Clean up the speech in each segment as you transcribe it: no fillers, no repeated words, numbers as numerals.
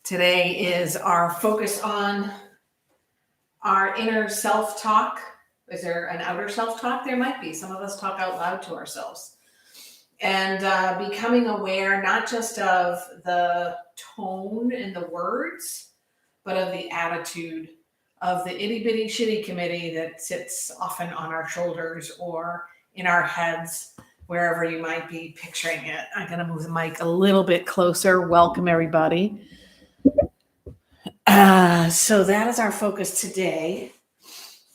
Today is our focus on our inner self-talk. Is there an outer self-talk? There might be. Some of us talk out loud to ourselves. And becoming aware not just of the tone and the words, but of the attitude of the itty bitty shitty committee that sits often on our shoulders or in our heads, wherever you might be picturing it. I'm going to move the mic a little bit closer. Welcome, everybody. So that is our focus today.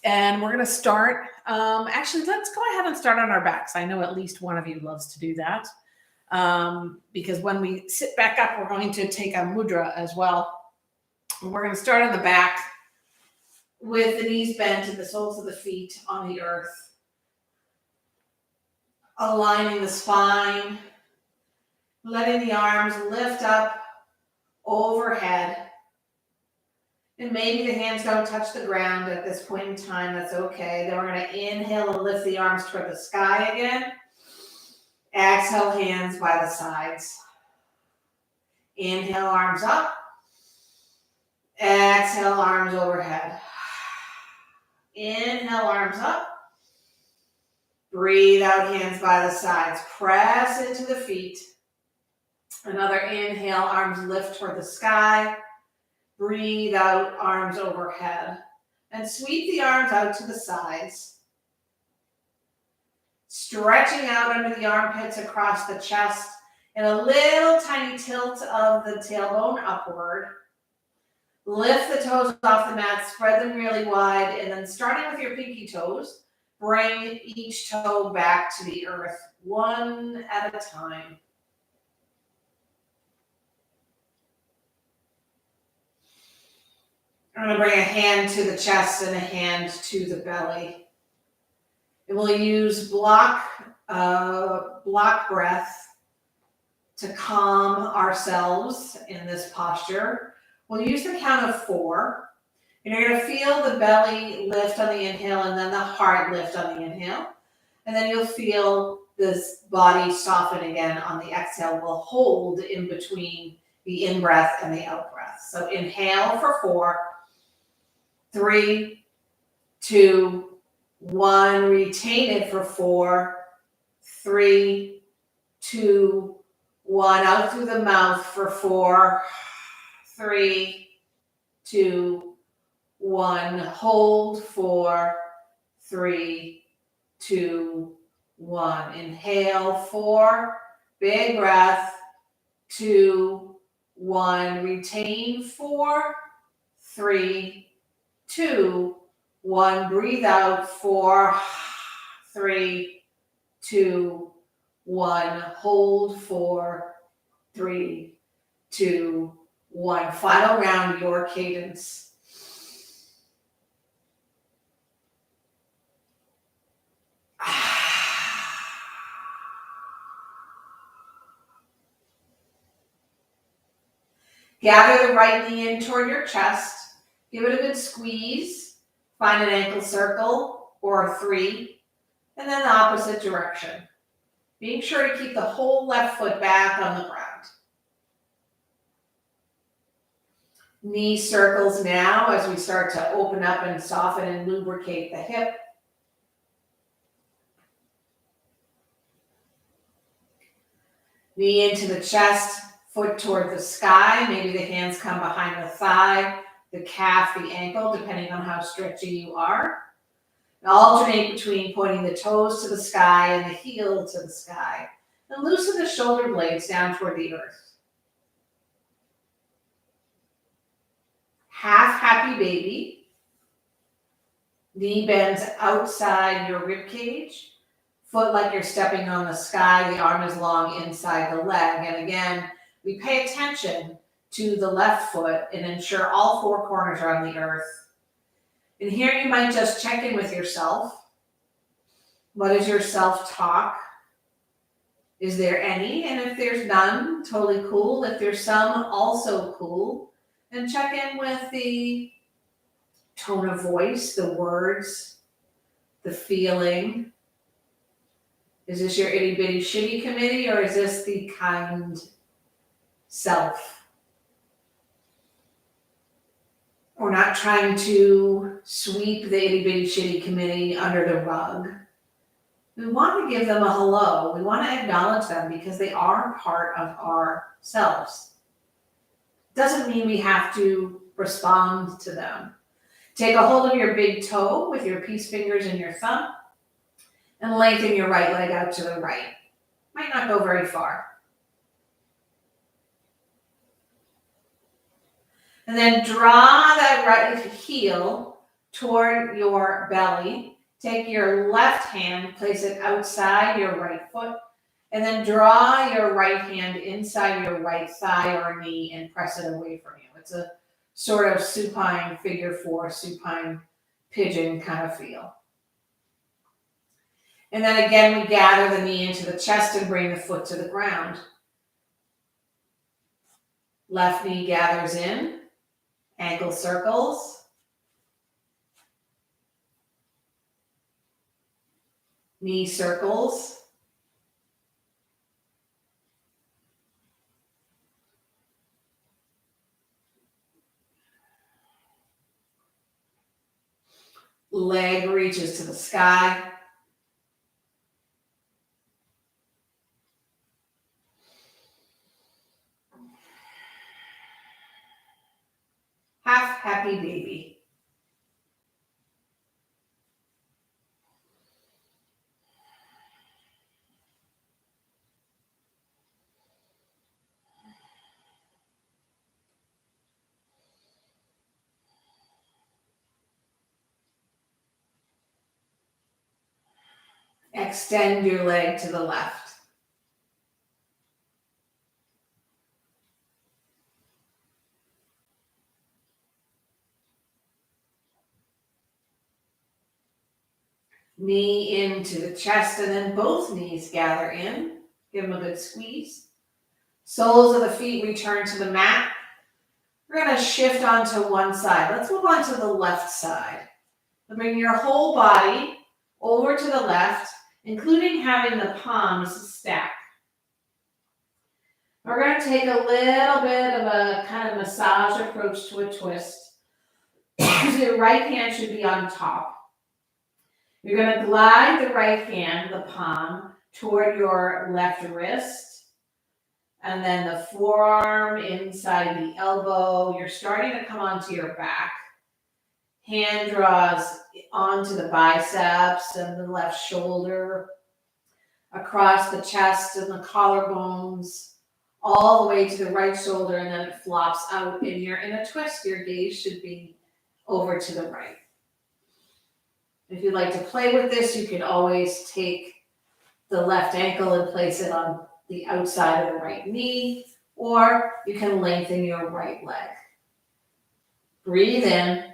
And we're going to start. Actually, let's go ahead and start on our backs. I know at least one of you loves to do that. Because when we sit back up, we're going to take a mudra as well. We're going to start on the back with the knees bent and the soles of the feet on the earth. Aligning the spine. Letting the arms lift up overhead. And maybe the hands don't touch the ground at this point in time. That's okay. Then we're going to inhale and lift the arms toward the sky again. Exhale, hands by the sides. Inhale, arms up. Exhale, arms overhead. Inhale, arms up. Breathe out, hands by the sides. Press into the feet. Another inhale, arms lift toward the sky. Breathe out, arms overhead. And sweep the arms out to the sides. Stretching out under the armpits across the chest. And a little tiny tilt of the tailbone upward. Lift the toes off the mat, spread them really wide. And then starting with your pinky toes, bring each toe back to the earth, one at a time. I'm going to bring a hand to the chest and a hand to the belly. And we'll use block breath to calm ourselves in this posture. We'll use the count of 4. And you're going to feel the belly lift on the inhale and then the heart lift on the inhale. And then you'll feel this body soften again on the exhale. We'll hold in between the in-breath and the out-breath. So inhale for 4. 3, 2, 1. Retain it for 4. 3, 2, 1. Out through the mouth for 4. 3, 2, 1. Hold 4. 3, 2, 1. Inhale 4. Big breath. 2, 1. Retain 4. 3, 2, 1. Breathe out 4. 3, 2, 1. Hold 4. 3, 2, 1. Final round, your cadence. Gather the right knee in toward your chest. Give it a good squeeze. Find an ankle circle or a 3. And then the opposite direction. Being sure to keep the whole left foot back on the ground. Knee circles now as we start to open up and soften and lubricate the hip. Knee into the chest, foot toward the sky. Maybe the hands come behind the thigh, the calf, the ankle, depending on how stretchy you are. And alternate between pointing the toes to the sky and the heel to the sky. And loosen the shoulder blades down toward the earth. Half happy baby. Knee bends outside your rib cage. Foot like you're stepping on the sky. The arm is long inside the leg. And again, we pay attention to the left foot and ensure all 4 corners are on the earth. And here you might just check in with yourself. What is your self-talk? Is there any? And if there's none, totally cool. If there's some, also cool. And check in with the tone of voice, the words, the feeling. Is this your itty bitty shitty committee or is this the kind self? We're not trying to sweep the itty bitty shitty committee under the rug. We want to give them a hello. We want to acknowledge them because they are part of ourselves. Doesn't mean we have to respond to them. Take a hold of your big toe with your peace fingers and your thumb and lengthen your right leg out to the right. Might not go very far. And then draw that right heel toward your belly. Take your left hand, place it outside your right foot, and then draw your right hand inside your right thigh or knee and press it away from you. It's a sort of supine figure four, supine pigeon kind of feel. And then again, we gather the knee into the chest and bring the foot to the ground. Left knee gathers in, ankle circles. Knee circles. Leg reaches to the sky. Half happy baby. Extend your leg to the left. Knee into the chest and then both knees gather in. Give them a good squeeze. Soles of the feet return to the mat. We're going to shift onto one side. Let's move on to the left side. Bring your whole body over to the left, including having the palms stack. We're going to take a little bit of a kind of massage approach to a twist. So your right hand should be on top. You're going to glide the right hand, the palm, toward your left wrist. And then the forearm inside the elbow. You're starting to come onto your back. Hand draws onto the biceps and the left shoulder, across the chest and the collarbones, all the way to the right shoulder, and then it flops out and you're in a twist. Your gaze should be over to the right. If you'd like to play with this, you can always take the left ankle and place it on the outside of the right knee, or you can lengthen your right leg. Breathe in.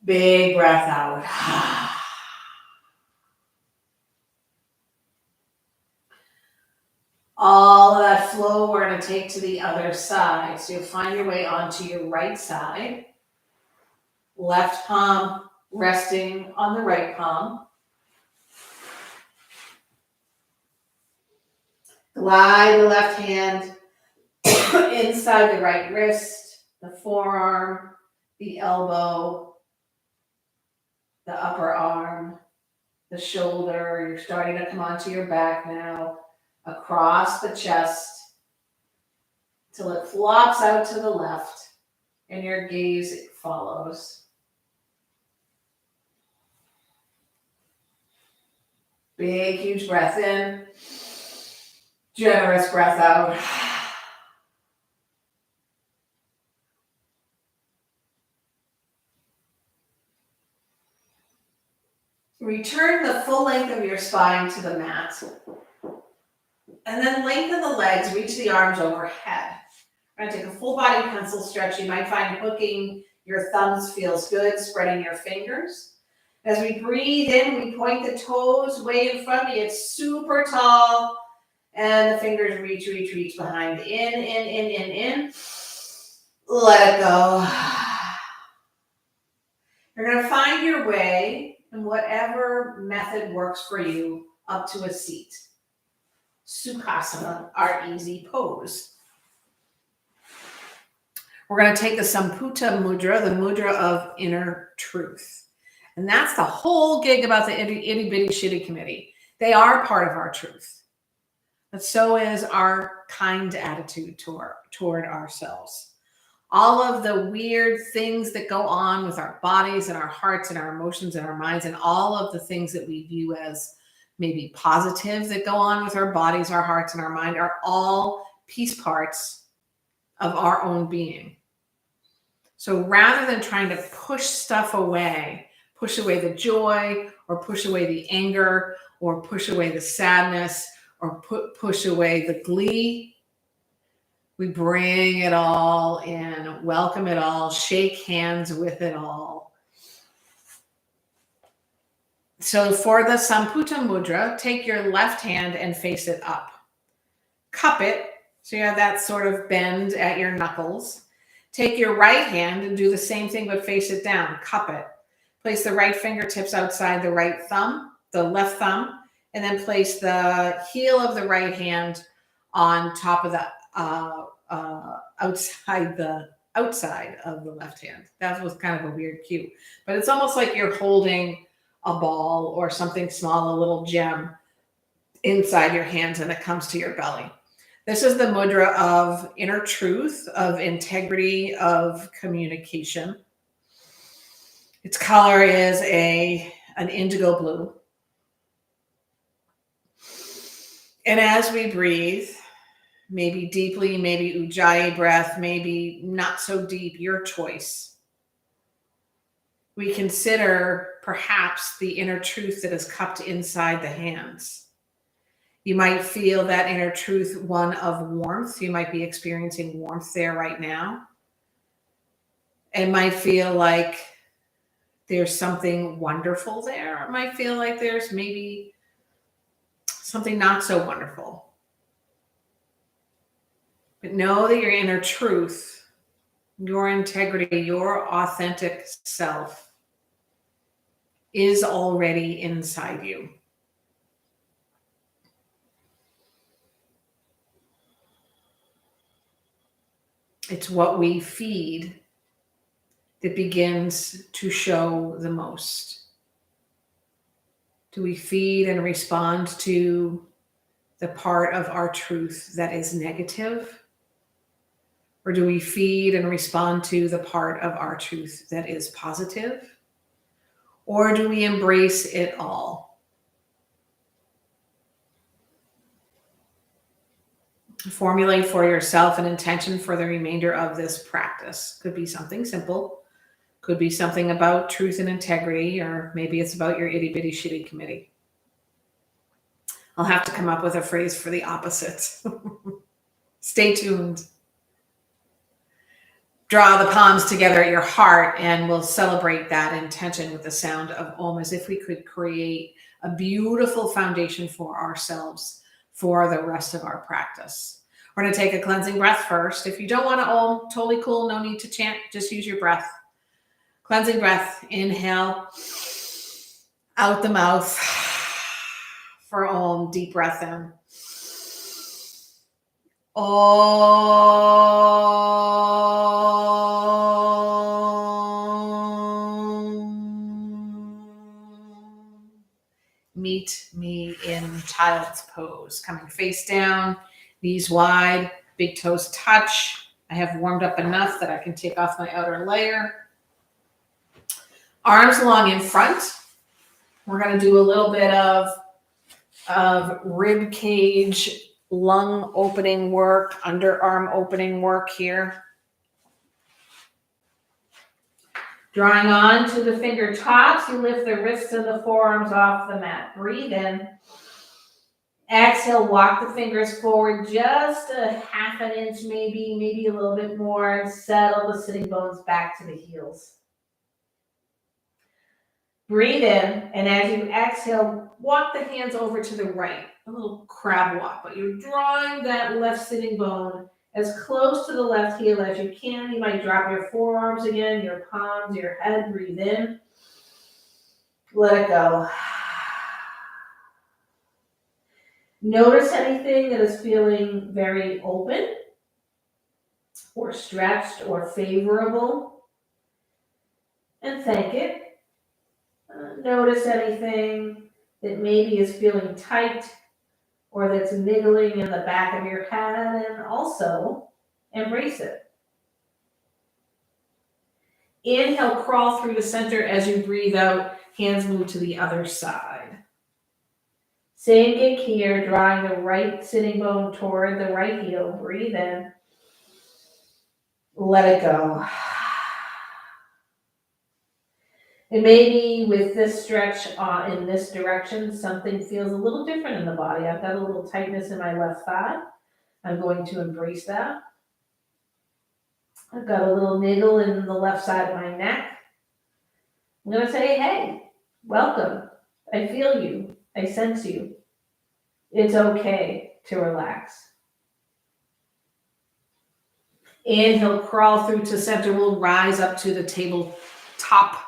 Big breath out. All of that flow we're going to take to the other side. So you'll find your way onto your right side. Left palm resting on the right palm. Glide the left hand inside the right wrist, the forearm, the elbow, the upper arm, the shoulder. You're starting to come onto your back now, across the chest, till it flops out to the left, and your gaze follows. Big, huge breath in. Generous breath out. Return the full length of your spine to the mat. And then lengthen the legs, reach the arms overhead. We're going to take a full body pencil stretch. You might find hooking your thumbs feels good, spreading your fingers. As we breathe in, we point the toes way in front of you. It's super tall. And the fingers reach behind. In. Let it go. You're going to find your way in whatever method works for you up to a seat. Sukhasana, our easy pose. We're going to take the Samputa Mudra, the mudra of inner truth. And that's the whole gig about the itty bitty shitty committee. They are part of our truth. But so is our kind attitude toward ourselves. All of the weird things that go on with our bodies and our hearts and our emotions and our minds, and all of the things that we view as maybe positive that go on with our bodies, our hearts, and our mind are all piece parts of our own being. So rather than trying to push stuff away, push away the joy, or push away the anger, or push away the sadness, or push away the glee, we bring it all in, welcome it all, shake hands with it all. So for the Samputa Mudra, take your left hand and face it up. Cup it, so you have that sort of bend at your knuckles. Take your right hand and do the same thing, but face it down. Cup it. Place the right fingertips outside the right thumb, the left thumb, and then place the heel of the right hand on top of the outside of the left hand. That was kind of a weird cue, but it's almost like you're holding a ball or something small, a little gem inside your hands, and it comes to your belly. This is the mudra of inner truth, of integrity, of communication. Its color is an indigo blue. And as we breathe, maybe deeply, maybe ujjayi breath, maybe not so deep, your choice, we consider perhaps the inner truth that is cupped inside the hands. You might feel that inner truth, one of warmth. You might be experiencing warmth there right now. It might feel like there's something wonderful there. It might feel like there's maybe something not so wonderful. But know that your inner truth, your integrity, your authentic self is already inside you. It's what we feed that begins to show the most. Do we feed and respond to the part of our truth that is negative? Or do we feed and respond to the part of our truth that is positive? Or do we embrace it all? Formulate for yourself an intention for the remainder of this practice. Could be something simple. Could be something about truth and integrity, or maybe it's about your itty bitty shitty committee. I'll have to come up with a phrase for the opposite. Stay tuned. Draw the palms together at your heart, and we'll celebrate that intention with the sound of Om, as if we could create a beautiful foundation for ourselves for the rest of our practice. We're going to take a cleansing breath first. If you don't want to Om, totally cool. No need to chant. Just use your breath. Cleansing breath. Inhale out the mouth for Om. Deep breath in. Meet me in child's pose. Coming face down, knees wide, big toes touch. I have warmed up enough that I can take off my outer layer. Arms long in front. We're going to do a little bit of rib cage, lung opening work, underarm opening work here. Drawing on to the fingertips, you lift the wrists and the forearms off the mat. Breathe in. Exhale, walk the fingers forward just a half an inch, maybe a little bit more, and settle the sitting bones back to the heels. Breathe in, and as you exhale, walk the hands over to the right, a little crab walk, but you're drawing that left sitting bone as close to the left heel as you can. You might drop your forearms again, your palms, your head. Breathe in. Let it go. Notice anything that is feeling very open or stretched or favorable, and thank it. Notice anything that maybe is feeling tight or that's niggling in the back of your head, and also embrace it. Inhale, crawl through the center. As you breathe out, hands move to the other side. Same gig here, drawing the right sitting bone toward the right heel. Breathe in. Let it go. And maybe with this stretch in this direction, something feels a little different in the body. I've got a little tightness in my left thigh. I'm going to embrace that. I've got a little niggle in the left side of my neck. I'm going to say, hey, welcome. I feel you. I sense you. It's okay to relax. Inhale, crawl through to center. We'll rise up to the tabletop.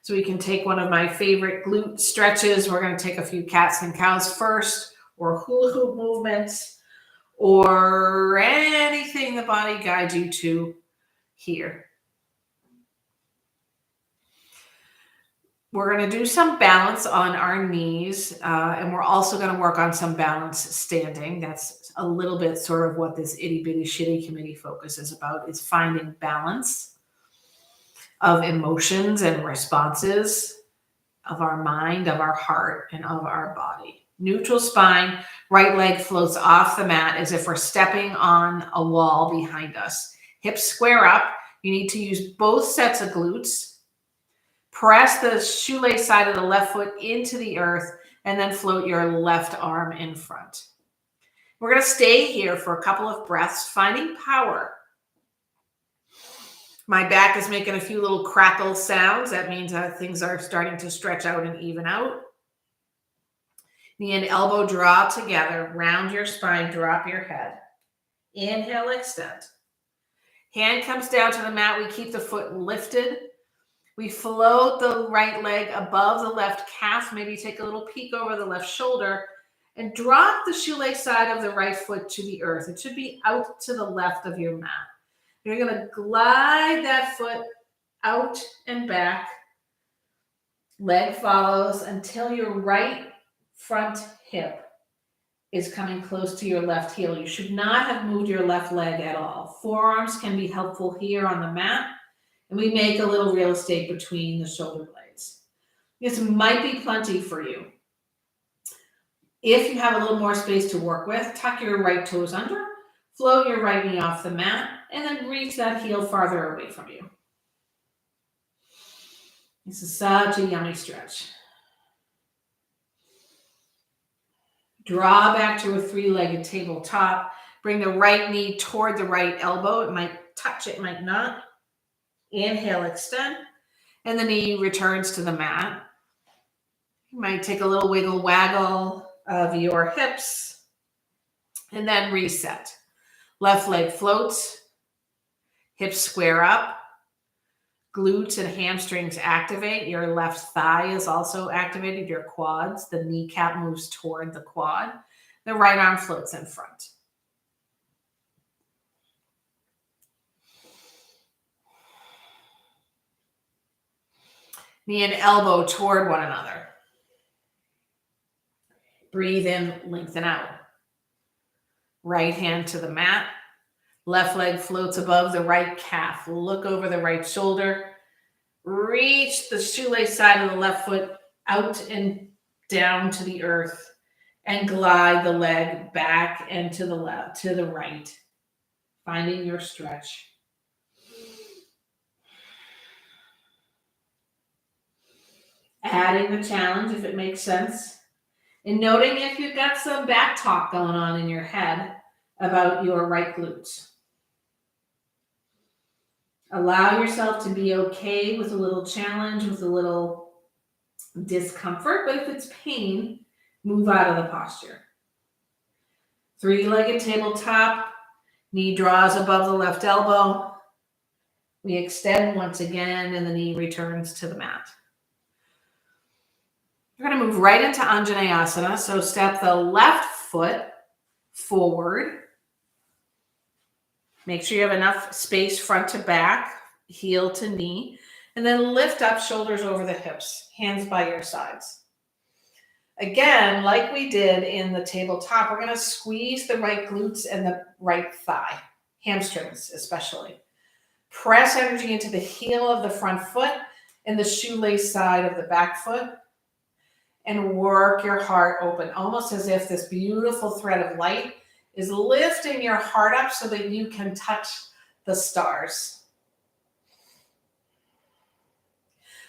So we can take one of my favorite glute stretches. We're going to take a few cats and cows first, or hula hoop movements, or anything the body guides you to here. We're going to do some balance on our knees, and we're also going to work on some balance standing. That's a little bit sort of what this itty bitty shitty committee focus is about, is finding balance of emotions and responses of our mind, of our heart, and of our body. Neutral spine, right leg floats off the mat as if we're stepping on a wall behind us. Hips square up. You need to use both sets of glutes. Press the shoelace side of the left foot into the earth, and then float your left arm in front. We're going to stay here for a couple of breaths, finding power. My back is making a few little crackle sounds. That means things are starting to stretch out and even out. Knee and elbow draw together. Round your spine, drop your head. Inhale, extend. Hand comes down to the mat. We keep the foot lifted. We float the right leg above the left calf. Maybe take a little peek over the left shoulder and drop the shoelace side of the right foot to the earth. It should be out to the left of your mat. You're going to glide that foot out and back. Leg follows until your right front hip is coming close to your left heel. You should not have moved your left leg at all. Forearms can be helpful here on the mat, and we make a little real estate between the shoulder blades. This might be plenty for you. If you have a little more space to work with, tuck your right toes under, float your right knee off the mat, and then reach that heel farther away from you. This is such a yummy stretch. Draw back to a three-legged tabletop. Bring the right knee toward the right elbow. It might touch, it might not. Inhale, extend, and the knee returns to the mat. You might take a little wiggle waggle of your hips, and then reset. Left leg floats. Hips square up, glutes and hamstrings activate. Your left thigh is also activated, your quads. The kneecap moves toward the quad. The right arm floats in front. Knee and elbow toward one another. Breathe in, lengthen out. Right hand to the mat. Left leg floats above the right calf. Look over the right shoulder. Reach the shoelace side of the left foot out and down to the earth, and glide the leg back and to the left, to the right, finding your stretch. Adding the challenge if it makes sense, and noting if you've got some back talk going on in your head about your right glutes. Allow yourself to be okay with a little challenge, with a little discomfort, but if it's pain, move out of the posture. Three-legged tabletop, knee draws above the left elbow. We extend once again, and the knee returns to the mat. You're going to move right into Anjaneyasana, so step the left foot forward. Make sure you have enough space front to back, heel to knee, and then lift up, shoulders over the hips, hands by your sides. Again, like we did in the tabletop, we're going to squeeze the right glutes and the right thigh, hamstrings especially. Press energy into the heel of the front foot and the shoelace side of the back foot, and work your heart open, almost as if this beautiful thread of light is lifting your heart up so that you can touch the stars.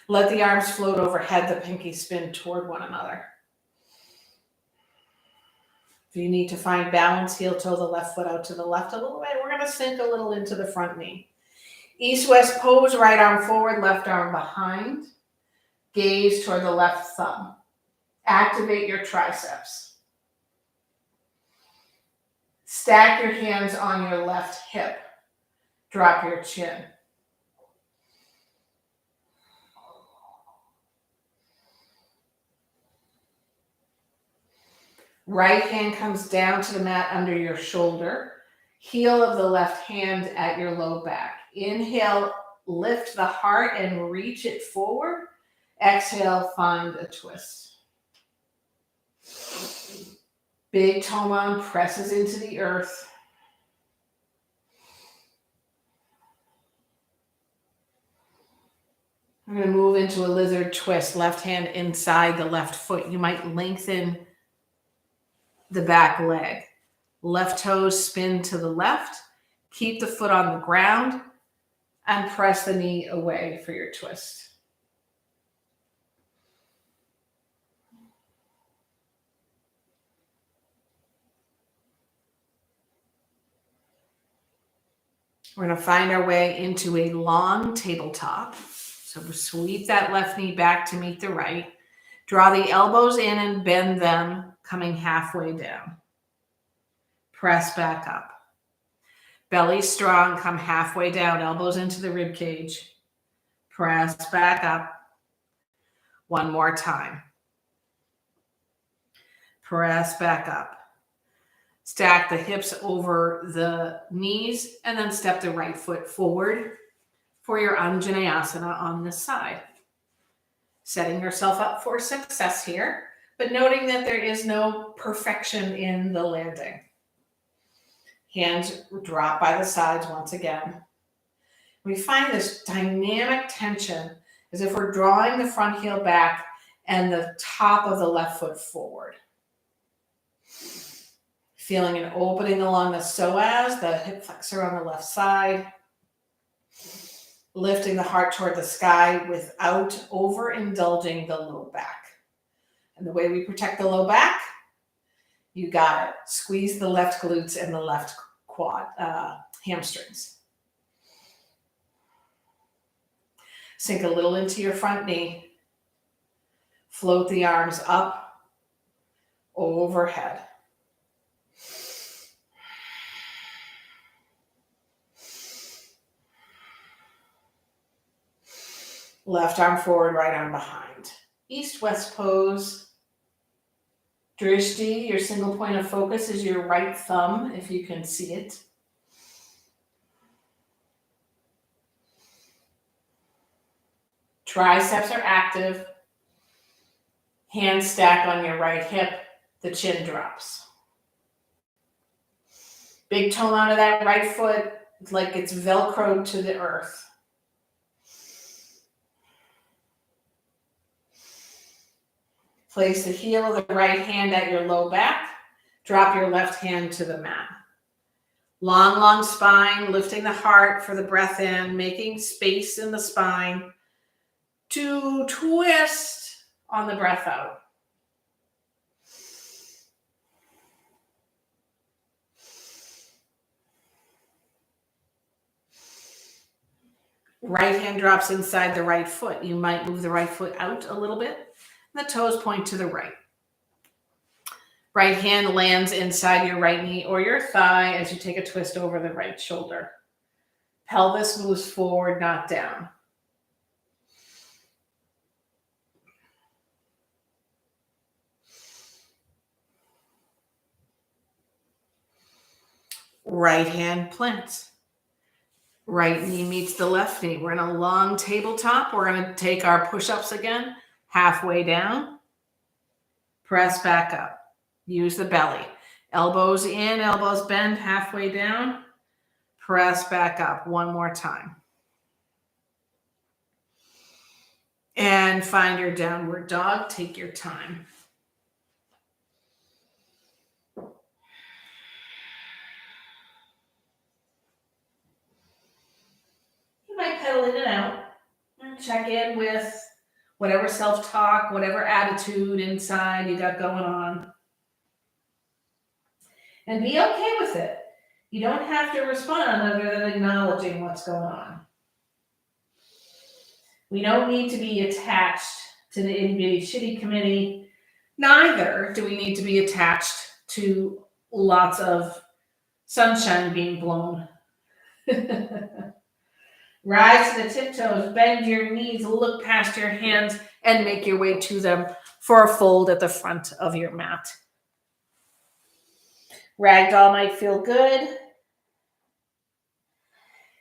Let the arms float overhead, the pinkies spin toward one another. If you need to find balance, heel toe the left foot out to the left a little bit. We're going to sink a little into the front knee. East-west pose, right arm forward, left arm behind. Gaze toward the left thumb. Activate your triceps. Stack your hands on your left hip. Drop your chin. Right hand comes down to the mat under your shoulder. Heel of the left hand at your low back. Inhale, lift the heart and reach it forward. Exhale, find a twist. Big toe mound presses into the earth. I'm going to move into a lizard twist. Left hand inside the left foot. You might lengthen the back leg. Left toes spin to the left. Keep the foot on the ground and press the knee away for your twist. We're going to find our way into a long tabletop. So sweep that left knee back to meet the right. Draw the elbows in and bend them, coming halfway down. Press back up. Belly strong, come halfway down, elbows into the rib cage. Press back up. One more time. Press back up. Stack the hips over the knees and then step the right foot forward for your Anjaneyasana on this side. Setting yourself up for success here, but noting that there is no perfection in the landing. Hands drop by the sides once again. We find this dynamic tension as if we're drawing the front heel back and the top of the left foot forward. Feeling an opening along the psoas, the hip flexor on the left side. Lifting the heart toward the sky without overindulging the low back. And the way we protect the low back, you got it. Squeeze the left glutes and the left quad hamstrings. Sink a little into your front knee. Float the arms up, overhead. Left arm forward, right arm behind. East-west pose. Drishti, your single point of focus is your right thumb, if you can see it. Triceps are active. Hands stack on your right hip. The chin drops. Big toe out of that right foot, like it's Velcroed to the earth. Place the heel of the right hand at your low back. Drop your left hand to the mat. Long, long spine, lifting the heart for the breath in, making space in the spine to twist on the breath out. Right hand drops inside the right foot. You might move the right foot out a little bit. The toes point to the right. Right hand lands inside your right knee or your thigh as you take a twist over the right shoulder. Pelvis moves forward, not down. Right hand plants. Right knee meets the left knee. We're in a long tabletop. We're going to take our push-ups again, halfway down, press back up. Use the belly. Elbows in, elbows bend, halfway down, press back up. One more time. And find your downward dog. Take your time. You might pedal in and out and check in with whatever self-talk, whatever attitude inside you got going on. And be okay with it. You don't have to respond other than acknowledging what's going on. We don't need to be attached to the itty bitty shitty committee. Neither do we need to be attached to lots of sunshine being blown. Rise to the tiptoes, bend your knees, look past your hands, and make your way to them for a fold at the front of your mat. Ragdoll might feel good.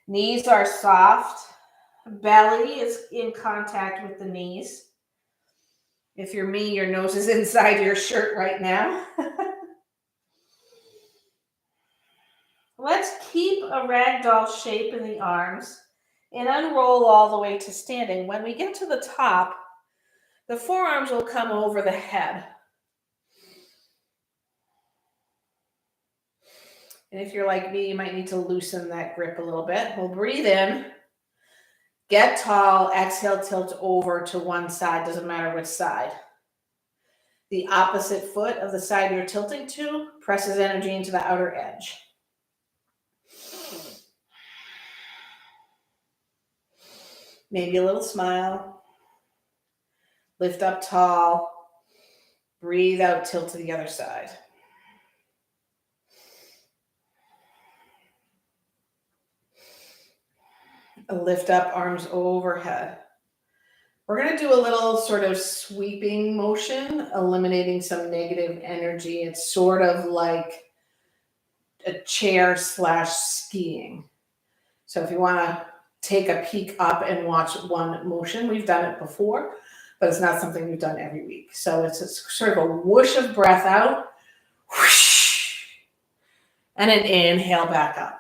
Knees are soft. Belly is in contact with the knees. If you're me, your nose is inside your shirt right now. Let's keep a ragdoll shape in the arms and unroll all the way to standing. When we get to the top, the forearms will come over the head. And if you're like me, you might need to loosen that grip a little bit. We'll breathe in, get tall, exhale, tilt over to one side, doesn't matter which side. The opposite foot of the side you're tilting to presses energy into the outer edge. Maybe a little smile. Lift up tall. Breathe out, tilt to the other side. Lift up, arms overhead. We're going to do a little sort of sweeping motion, eliminating some negative energy. It's sort of like a chair / skiing. So if you want to take a peek up and watch one motion, we've done it before, but it's not something we've done every week. So it's a sort of a whoosh of breath out, whoosh, and an inhale back up.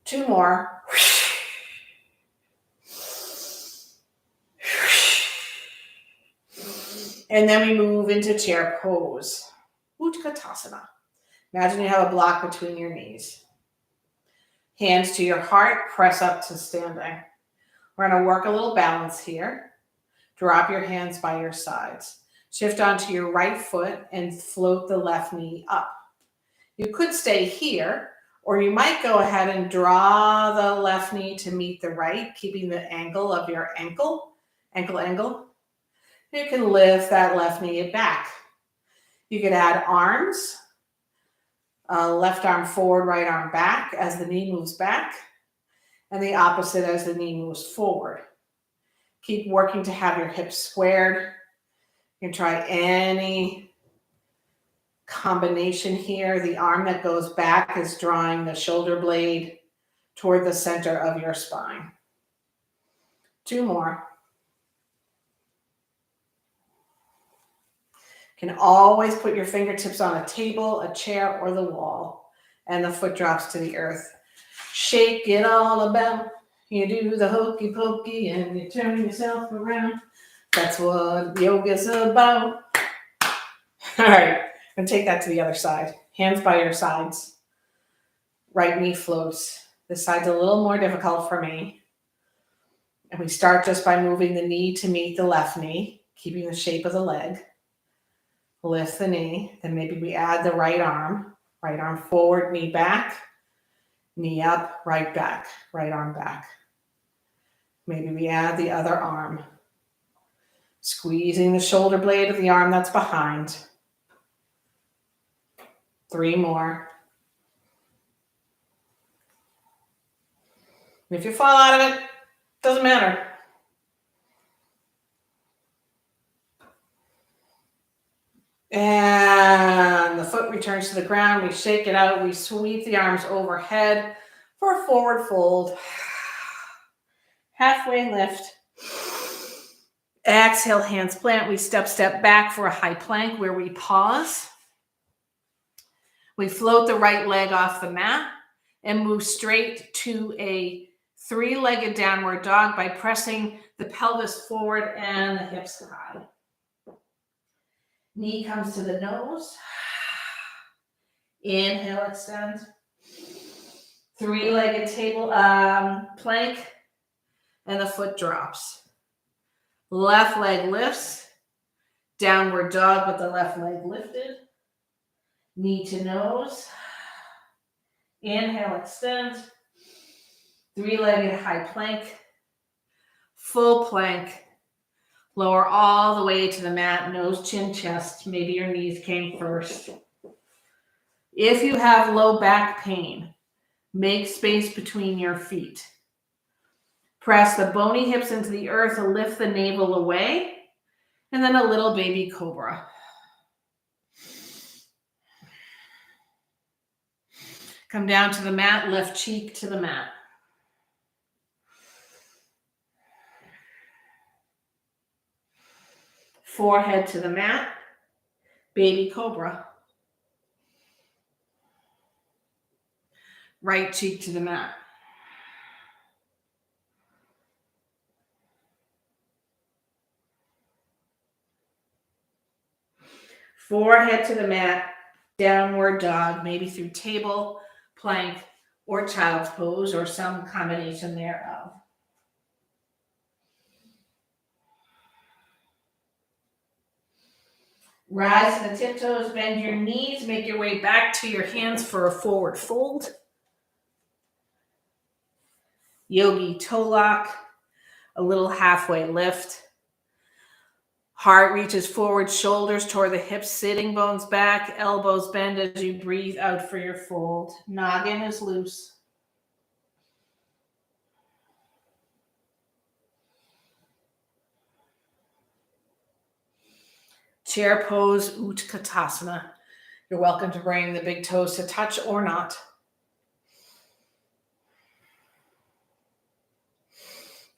Two more. And then we move into chair pose. Utkatasana. Imagine you have a block between your knees. Hands to your heart, press up to standing. We're going to work a little balance here. Drop your hands by your sides. Shift onto your right foot and float the left knee up. You could stay here, or you might go ahead and draw the left knee to meet the right, keeping the angle of your ankle. You can lift that left knee back. You could add arms, left arm forward, right arm back as the knee moves back, and the opposite as the knee moves forward. Keep working to have your hips squared. You can try any combination here. The arm that goes back is drawing the shoulder blade toward the center of your spine. Two more. You can always put your fingertips on a table, a chair, or the wall, and the foot drops to the earth. Shake it all about. You do the hokey pokey and you turn yourself around. That's what yoga's about. All right, I'm going to take that to the other side. Hands by your sides. Right knee floats. This side's a little more difficult for me. And we start just by moving the knee to meet the left knee, keeping the shape of the leg. Lift the knee, then maybe we add the right arm forward, knee back, knee up, right back, right arm back. Maybe we add the other arm, squeezing the shoulder blade of the arm that's behind. Three more. If you fall out of it, doesn't matter. And the foot returns to the ground. We shake it out. We sweep the arms overhead for a forward fold. Halfway lift. Exhale, hands plant. We step back for a high plank where we pause. We float the right leg off the mat and move straight to a three-legged downward dog by pressing the pelvis forward and the hips high. Knee comes to the nose. Inhale, extend. Three-legged table plank, and the foot drops. Left leg lifts. Downward dog with the left leg lifted. Knee to nose. Inhale, extend. Three-legged high plank. Full plank. Lower all the way to the mat, nose, chin, chest. Maybe your knees came first. If you have low back pain, make space between your feet. Press the bony hips into the earth, lift the navel away, and then a little baby cobra. Come down to the mat, left cheek to the mat. Forehead to the mat, baby cobra. Right cheek to the mat. Forehead to the mat, downward dog, maybe through table, plank, or child's pose, or some combination thereof. Rise to the tiptoes, bend your knees, make your way back to your hands for a forward fold. Yogi toe lock, a little halfway lift. Heart reaches forward, shoulders toward the hips, sitting bones back, elbows bend as you breathe out for your fold. Noggin is loose. Chair pose, Utkatasana. You're welcome to bring the big toes to touch or not.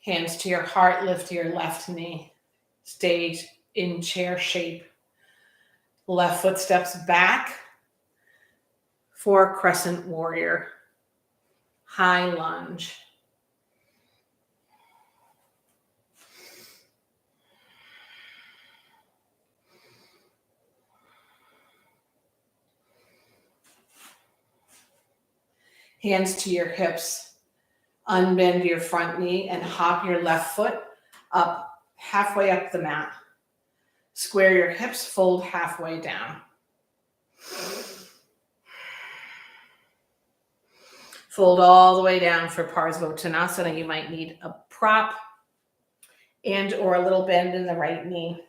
Hands to your heart, lift your left knee. Stay in chair shape. Left foot steps back for crescent warrior. High lunge. Hands to your hips. Unbend your front knee and hop your left foot up, halfway up the mat. Square your hips, fold halfway down. Fold all the way down for Parsvottanasana. You might need a prop and or a little bend in the right knee.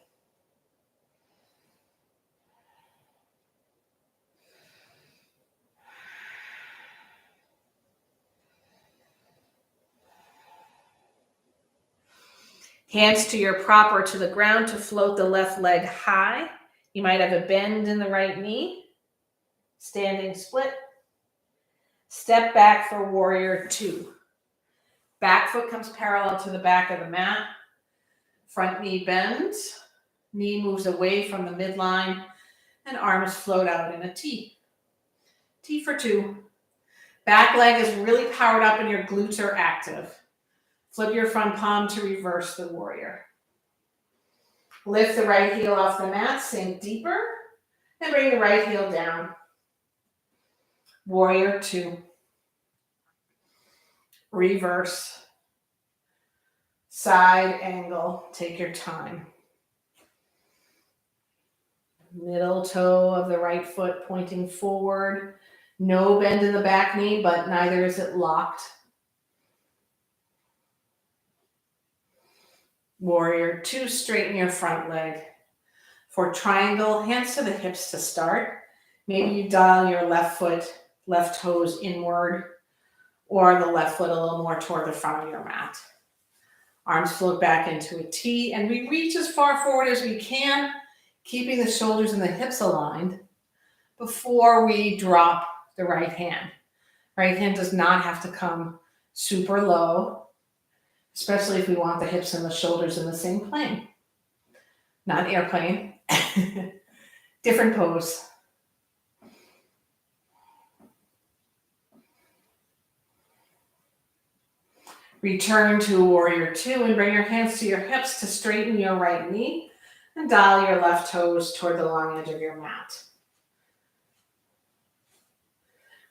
Hands to your prop or to the ground to float the left leg high. You might have a bend in the right knee. Standing split. Step back for warrior two. Back foot comes parallel to the back of the mat. Front knee bends. Knee moves away from the midline and arms float out in a T. T for two. Back leg is really powered up and your glutes are active. Flip your front palm to reverse the warrior. Lift the right heel off the mat, sink deeper, and bring the right heel down. Warrior two. Reverse. Side angle, take your time. Middle toe of the right foot pointing forward. No bend in the back knee, but neither is it locked. Warrior two, straighten your front leg. For triangle, hands to the hips to start. Maybe you dial your left foot, left toes inward, or the left foot a little more toward the front of your mat. Arms float back into a T, and we reach as far forward as we can. keeping the shoulders and the hips aligned before we drop the right hand. Right hand does not have to come super low, especially if we want the hips and the shoulders in the same plane. Not airplane, different pose. Return to warrior two and bring your hands to your hips to straighten your right knee and dial your left toes toward the long edge of your mat.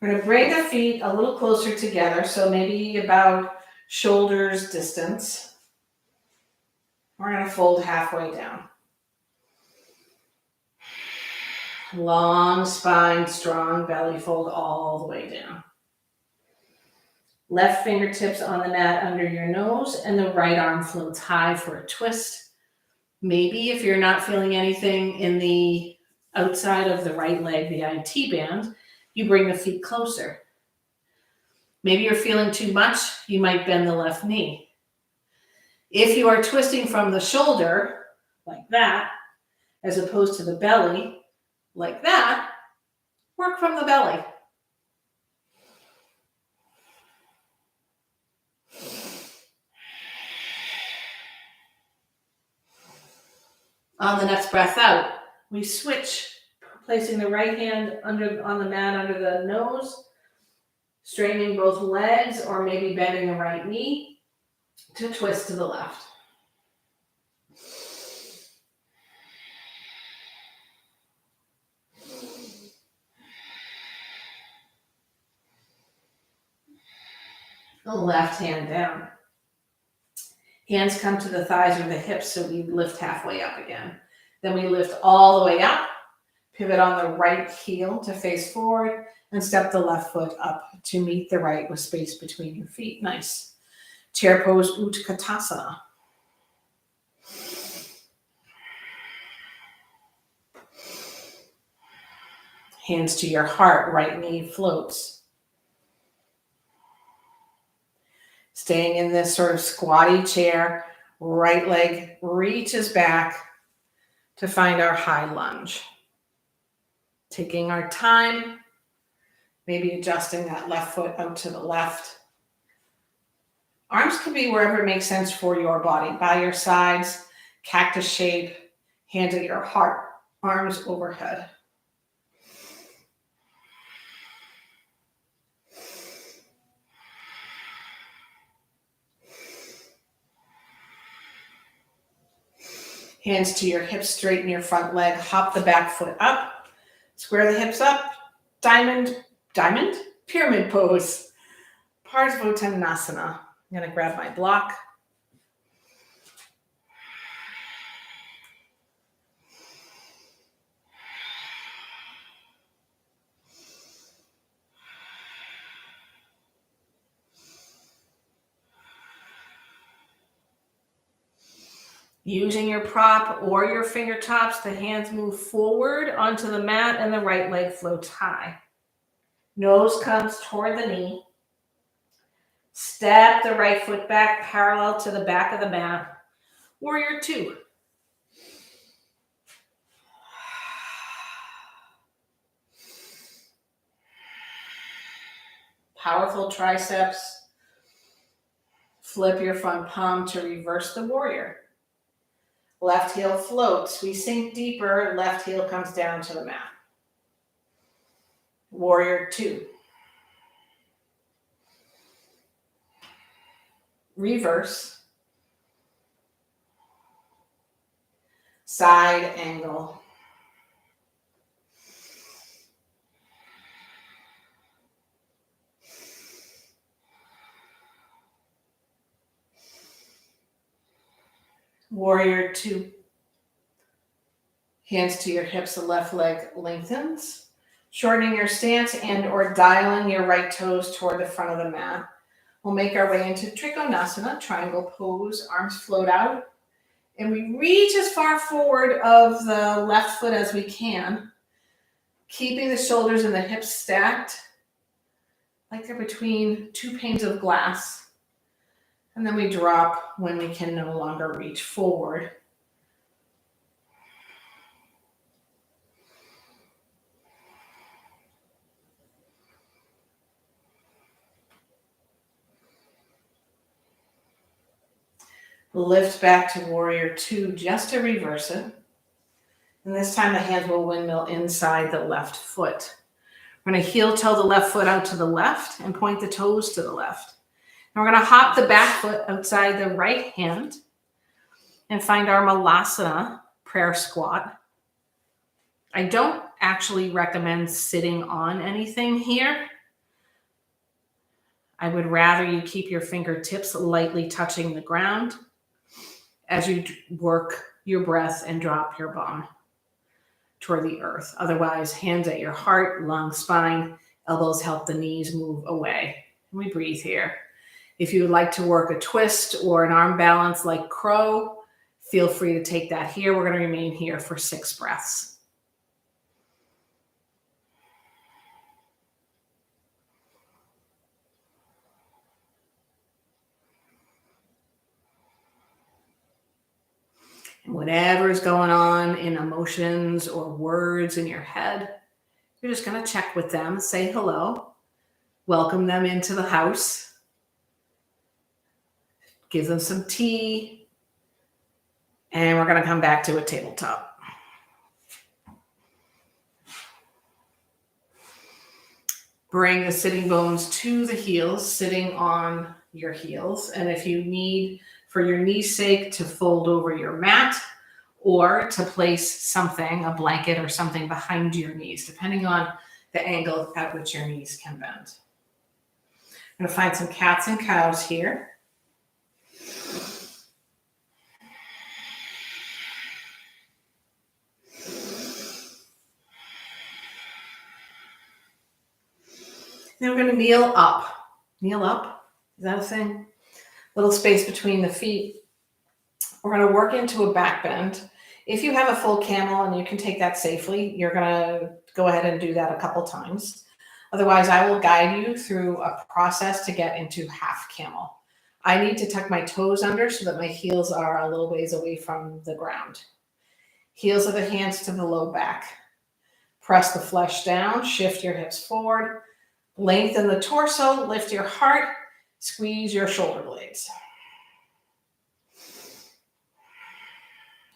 We're going to bring the feet a little closer together, so maybe about shoulders distance. We're going to fold halfway down. Long spine, strong belly, fold all the way down. Left fingertips on the mat under your nose and the right arm floats high for a twist. Maybe if you're not feeling anything in the outside of the right leg, the IT band, you bring the feet closer. Maybe you're feeling too much, you might bend the left knee. If you are twisting from the shoulder, like that, as opposed to the belly, like that, work from the belly. On the next breath out, we switch, placing the right hand on the mat under the nose, straightening both legs or maybe bending the right knee to twist to the left. The left hand down. Hands come to the thighs or the hips, so we lift halfway up again. Then we lift all the way up, pivot on the right heel to face forward, and step the left foot up to meet the right with space between your feet. Nice. Chair pose, Utkatasana. Hands to your heart, right knee floats. Staying in this sort of squatty chair, right leg reaches back to find our high lunge. Taking our time, maybe adjusting that left foot out to the left. Arms can be wherever it makes sense for your body, by your sides, cactus shape, hands at your heart, arms overhead. Hands to your hips, straighten your front leg, hop the back foot up, square the hips up, diamond, pyramid pose, Parsvottanasana. I'm going to grab my block. Using your prop or your fingertips, the hands move forward onto the mat and the right leg floats high. Nose comes toward the knee. Step the right foot back parallel to the back of the mat. Warrior two. Powerful triceps. Flip your front palm to reverse the warrior. Left heel floats. We sink deeper. Left heel comes down to the mat. Warrior two. Reverse. Side angle. Warrior two. Hands to your hips, the left leg lengthens. Shortening your stance and or dialing your right toes toward the front of the mat. We'll make our way into Trikonasana, triangle pose, arms float out. And we reach as far forward of the left foot as we can, keeping the shoulders and the hips stacked like they're between two panes of glass. And then we drop when we can no longer reach forward. Lift back to warrior two just to reverse it. And this time the hands will windmill inside the left foot. We're going to heel toe the left foot out to the left and point the toes to the left. And we're going to hop the back foot outside the right hand and find our Malasana prayer squat. I don't actually recommend sitting on anything here. I would rather you keep your fingertips lightly touching the ground as you work your breath and drop your bum toward the earth. Otherwise, hands at your heart, lung, spine, elbows help the knees move away. We breathe here. If you would like to work a twist or an arm balance like crow, feel free to take that here. We're going to remain here for 6 breaths. And whatever is going on in emotions or words in your head, you're just going to check with them, say hello, welcome them into the house, give them some tea, and we're going to come back to a tabletop. Bring the sitting bones to the heels, sitting on your heels. And if you need, for your knees' sake, to fold over your mat or to place something, a blanket or something behind your knees, depending on the angle at which your knees can bend. I'm going to find some cats and cows here. Then we're going to kneel up. Kneel up. Is that a thing? Little space between the feet. We're going to work into a back bend. If you have a full camel and you can take that safely, you're going to go ahead and do that a couple times. Otherwise, I will guide you through a process to get into half camel. I need to tuck my toes under so that my heels are a little ways away from the ground. Heels of the hands to the low back. Press the flesh down, shift your hips forward, lengthen the torso, lift your heart, squeeze your shoulder blades.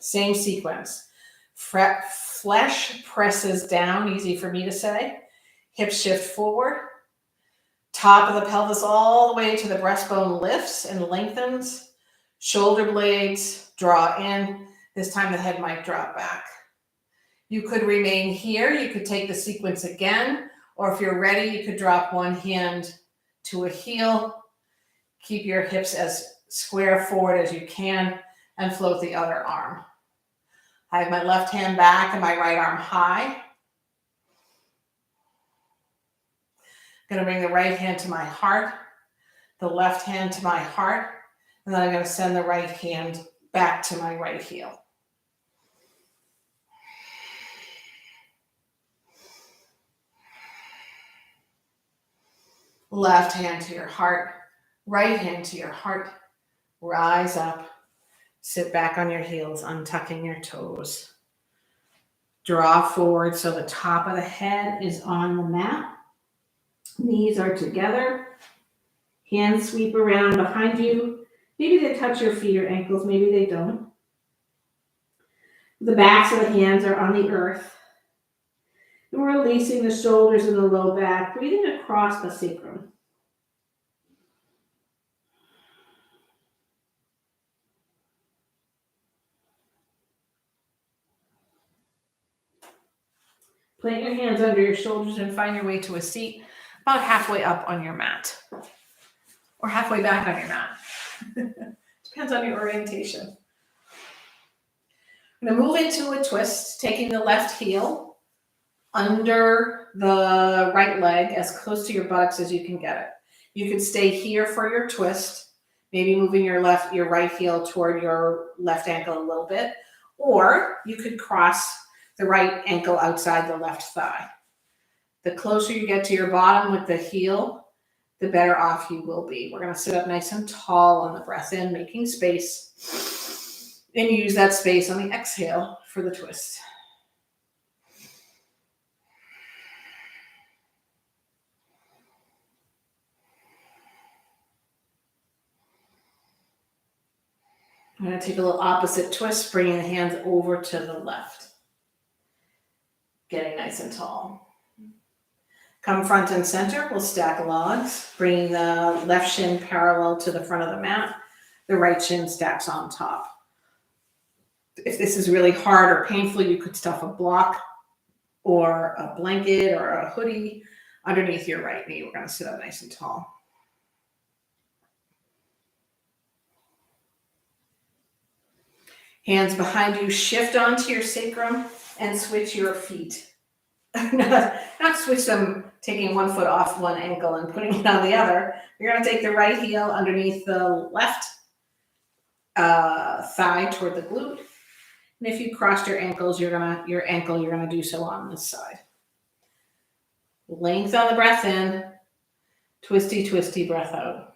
Same sequence. Flesh presses down, easy for me to say. Hips shift forward. Top of the pelvis all the way to the breastbone lifts and lengthens. Shoulder blades draw in. This time the head might drop back. You could remain here. You could take the sequence again, or if you're ready, you could drop one hand to a heel. Keep your hips as square forward as you can and float the other arm. I have my left hand back and my right arm high. I'm going to bring the right hand to my heart, the left hand to my heart, and then I'm going to send the right hand back to my right heel. Left hand to your heart, right hand to your heart. Rise up. Sit back on your heels, untucking your toes. Draw forward so the top of the head is on the mat. Knees are together. Hands sweep around behind you. Maybe they touch your feet or ankles, maybe they don't. The backs of the hands are on the earth. And we're releasing the shoulders and the low back, breathing across the sacrum. Plant your hands under your shoulders and find your way to a seat about halfway up on your mat or halfway back on your mat. Depends on your orientation. I'm going to move into a twist, taking the left heel under the right leg as close to your buttocks as you can get it. You can stay here for your twist, maybe moving your right heel toward your left ankle a little bit, or you could cross the right ankle outside the left thigh. The closer you get to your bottom with the heel, the better off you will be. We're going to sit up nice and tall on the breath in, making space, and use that space on the exhale for the twist. I'm going to take a little opposite twist, bringing the hands over to the left. Getting nice and tall. Come front and center, we'll stack logs, bringing the left shin parallel to the front of the mat. The right shin stacks on top. If this is really hard or painful, you could stuff a block or a blanket or a hoodie underneath your right knee. We're going to sit up nice and tall. Hands behind you, shift onto your sacrum and switch your feet. Not switch them, taking one foot off one ankle and putting it on the other. You're going to take the right heel underneath the left thigh toward the glute. And if you crossed your ankles, you're gonna do so on this side. Length on the breath in, twisty, twisty breath out.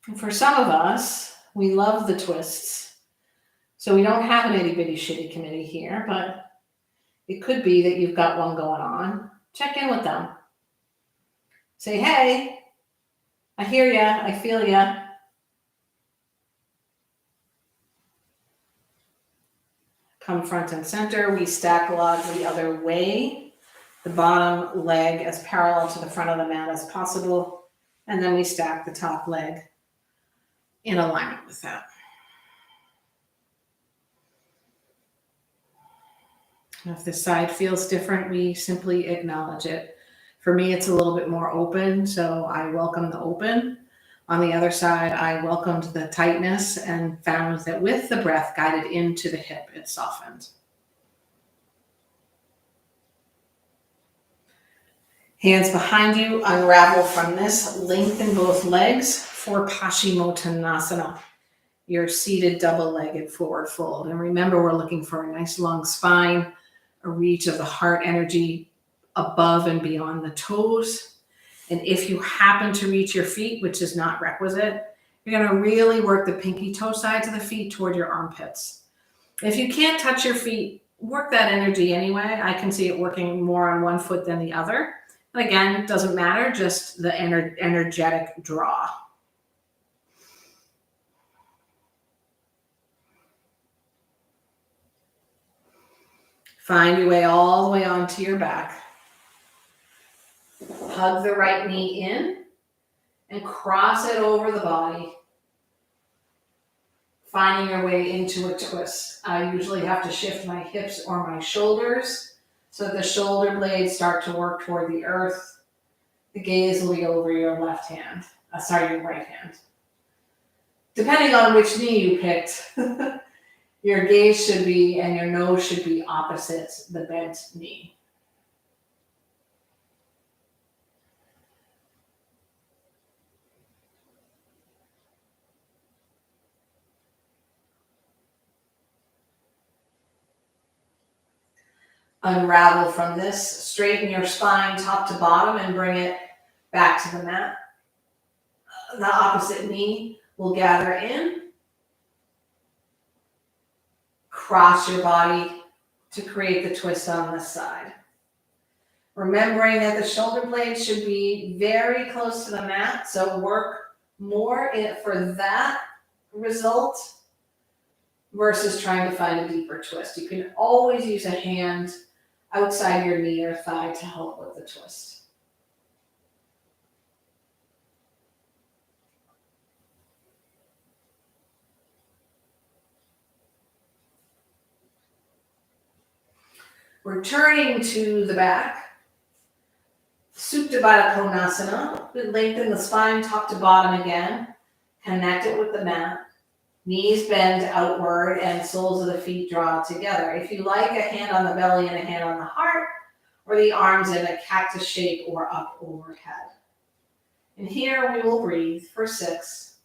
And for some of us, we love the twists. So we don't have an itty bitty shitty committee here, but it could be that you've got one going on. Check in with them. Say, hey, I hear ya, I feel ya. Come front and center. We stack logs the other way. The bottom leg as parallel to the front of the mat as possible. And then we stack the top leg in alignment with that. If this side feels different, we simply acknowledge it. For me, it's a little bit more open, so I welcome the open. On the other side, I welcomed the tightness and found that with the breath guided into the hip, it softened. Hands behind you, unravel from this, lengthen both legs for Paschimottanasana, your seated double-legged forward fold. And remember, we're looking for a nice long spine, a reach of the heart energy above and beyond the toes. And if you happen to reach your feet, which is not requisite, you're going to really work the pinky toe sides of the feet toward your armpits. If you can't touch your feet, work that energy anyway. I can see it working more on one foot than the other. And again, it doesn't matter, just the energetic draw. Find your way all the way onto your back. Hug the right knee in and cross it over the body. Finding your way into a twist. I usually have to shift my hips or my shoulders so that the shoulder blades start to work toward the earth. The gaze will be over your your right hand. Depending on which knee you picked, your gaze should be and your nose should be opposite the bent knee. Unravel from this, straighten your spine top to bottom and bring it back to the mat. The opposite knee will gather in. Cross your body to create the twist on this side. Remembering that the shoulder blades should be very close to the mat, so work more for that result versus trying to find a deeper twist. You can always use a hand outside your knee or thigh to help with the twist. Returning to the back, Supta Baddha Konasana. Lengthen the spine top to bottom again. Connect it with the mat. Knees bend outward and soles of the feet draw together. If you like, a hand on the belly and a hand on the heart, or the arms in a cactus shape or up overhead. And here we will breathe for 6.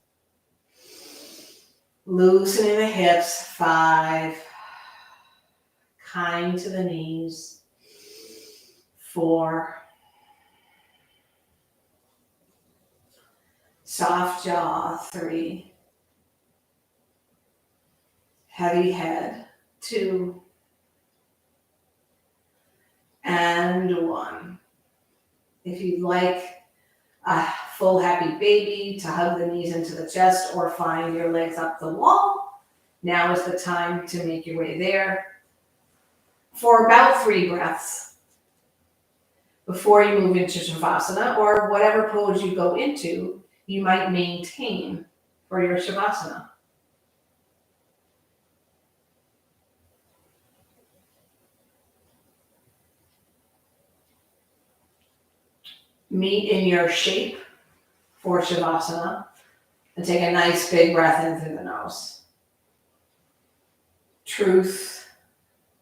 Loosening the hips, 5. Kind to the knees, 4. Soft jaw, 3. Heavy head, 2. And 1. If you'd like a full happy baby, to hug the knees into the chest, or find your legs up the wall. Now is the time to make your way there for about 3 breaths before you move into Shavasana, or whatever pose you go into, you might maintain for your Shavasana. Meet in your shape for Shavasana and take a nice big breath in through the nose. Truth,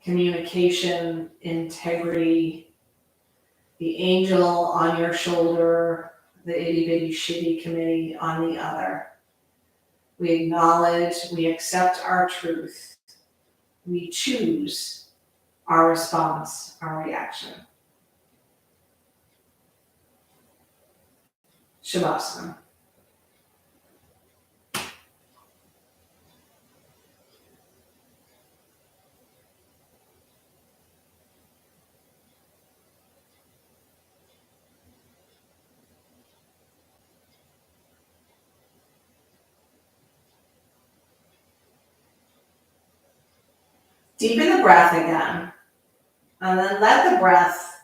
communication, integrity, the angel on your shoulder, the itty bitty shitty committee on the other. We acknowledge, we accept our truth. We choose our response, our reaction. Shavasana. Deepen the breath again, and then let the breath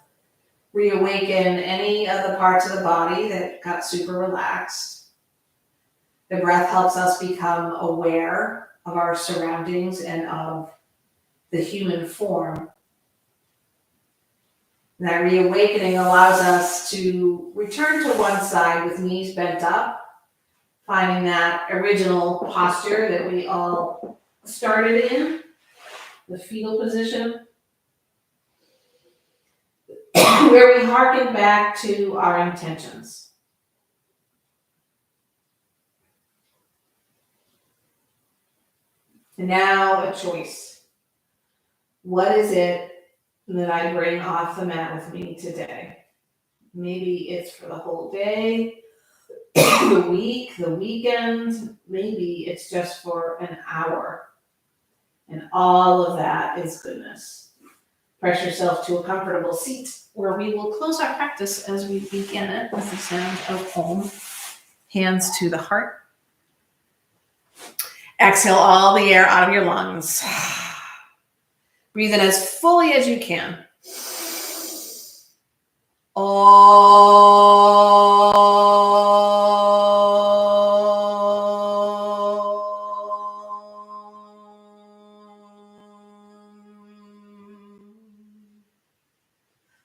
reawaken any of the parts of the body that got super relaxed. The breath helps us become aware of our surroundings and of the human form. And that reawakening allows us to return to one side with knees bent up, finding that original posture that we all started in, the fetal position, where we hearken back to our intentions. And now a choice. What is it that I bring off the mat with me today? Maybe it's for the whole day, the week, the weekend. Maybe it's just for an hour. And all of that is goodness. Press yourself to a comfortable seat where we will close our practice as we begin it with the sound of Om. Hands to the heart. Exhale all the air out of your lungs. Breathe in as fully as you can.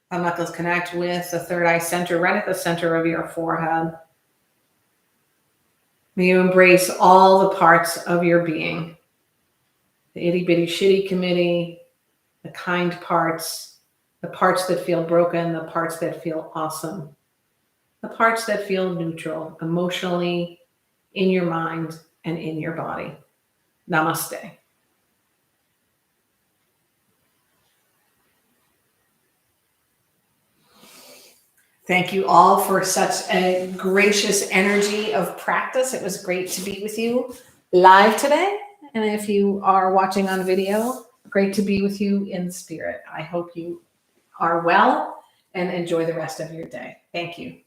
Thumb knuckles connect with the third eye center, right at the center of your forehead. May you embrace all the parts of your being. The itty bitty shitty committee, the kind parts, the parts that feel broken, the parts that feel awesome, the parts that feel neutral, emotionally, in your mind, and in your body. Namaste. Thank you all for such a gracious energy of practice. It was great to be with you live today. And if you are watching on video, great to be with you in spirit. I hope you are well and enjoy the rest of your day. Thank you.